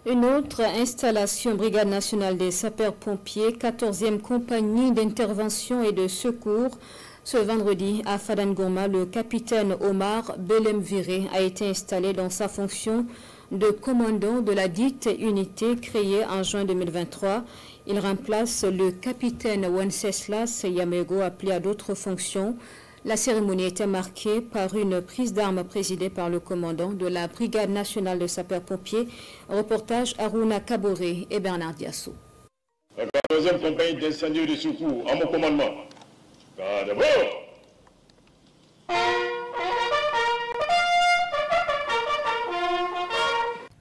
Une autre installation, Brigade nationale des sapeurs-pompiers, 14e compagnie d'intervention et de secours. Ce vendredi, à Fadangourma, le capitaine Omar Belemviré a été installé dans sa fonction de commandant de la dite unité créée en juin 2023. Il remplace le capitaine Wenceslas Yamego, appelé à d'autres fonctions. La cérémonie était marquée par une prise d'armes présidée par le commandant de la Brigade nationale de sapeurs-pompiers. Reportage Aruna Kaboré et Bernard Diasso. La 14e compagnie d'incendie et de secours à mon commandement. D'abord.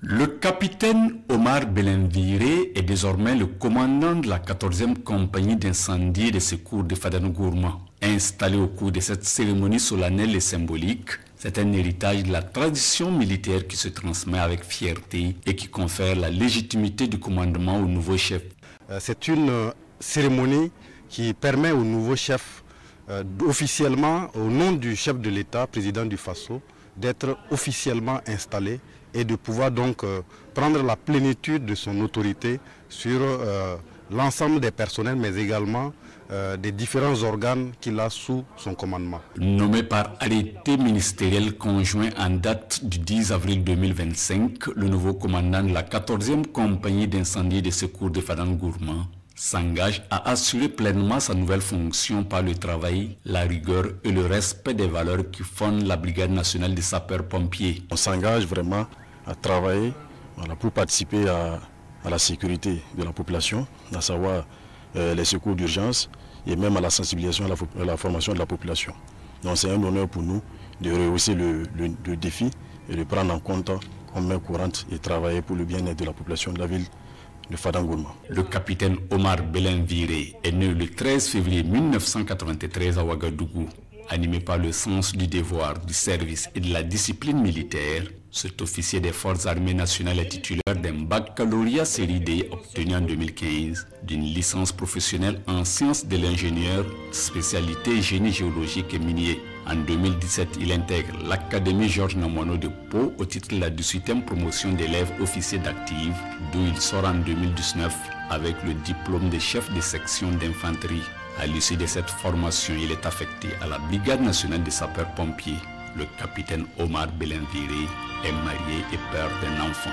Le capitaine Omar Belemviré est désormais le commandant de la 14e compagnie d'incendie et de secours de Fadangourma. Installé au cours de cette cérémonie solennelle et symbolique, c'est un héritage de la tradition militaire qui se transmet avec fierté et qui confère la légitimité du commandement au nouveau chef. C'est une cérémonie qui permet au nouveau chef, officiellement, au nom du chef de l'État, président du Faso, d'être officiellement installé et de pouvoir donc prendre la plénitude de son autorité sur l'ensemble des personnels, mais également des différents organes qu'il a sous son commandement. Nommé par arrêté ministériel conjoint en date du 10 avril 2025, le nouveau commandant de la 14e compagnie d'incendie et de secours de Fadangourma s'engage à assurer pleinement sa nouvelle fonction par le travail, la rigueur et le respect des valeurs qui fondent la Brigade nationale des sapeurs-pompiers. On s'engage vraiment à travailler pour participer à la sécurité de la population, à savoir les secours d'urgence et même à la sensibilisation à la formation de la population. Donc c'est un honneur pour nous de rehausser le défi et de prendre en compte en main courante et travailler pour le bien-être de la population de la ville de Fadangourma. Le capitaine Omar Belemviré est né le 13 février 1993 à Ouagadougou. Animé par le sens du devoir, du service et de la discipline militaire, cet officier des forces armées nationales est titulaire d'un baccalauréat série D obtenu en 2015, d'une licence professionnelle en sciences de l'ingénieur, spécialité génie géologique et minier. En 2017, il intègre l'Académie Georges Namoiano de Pau au titre de la 18e promotion d'élèves officiers d'active, d'où il sort en 2019 avec le diplôme de chef de section d'infanterie. À l'issue de cette formation, il est affecté à la Brigade nationale des sapeurs-pompiers. Le capitaine Omar Belemviré est marié et père d'un enfant.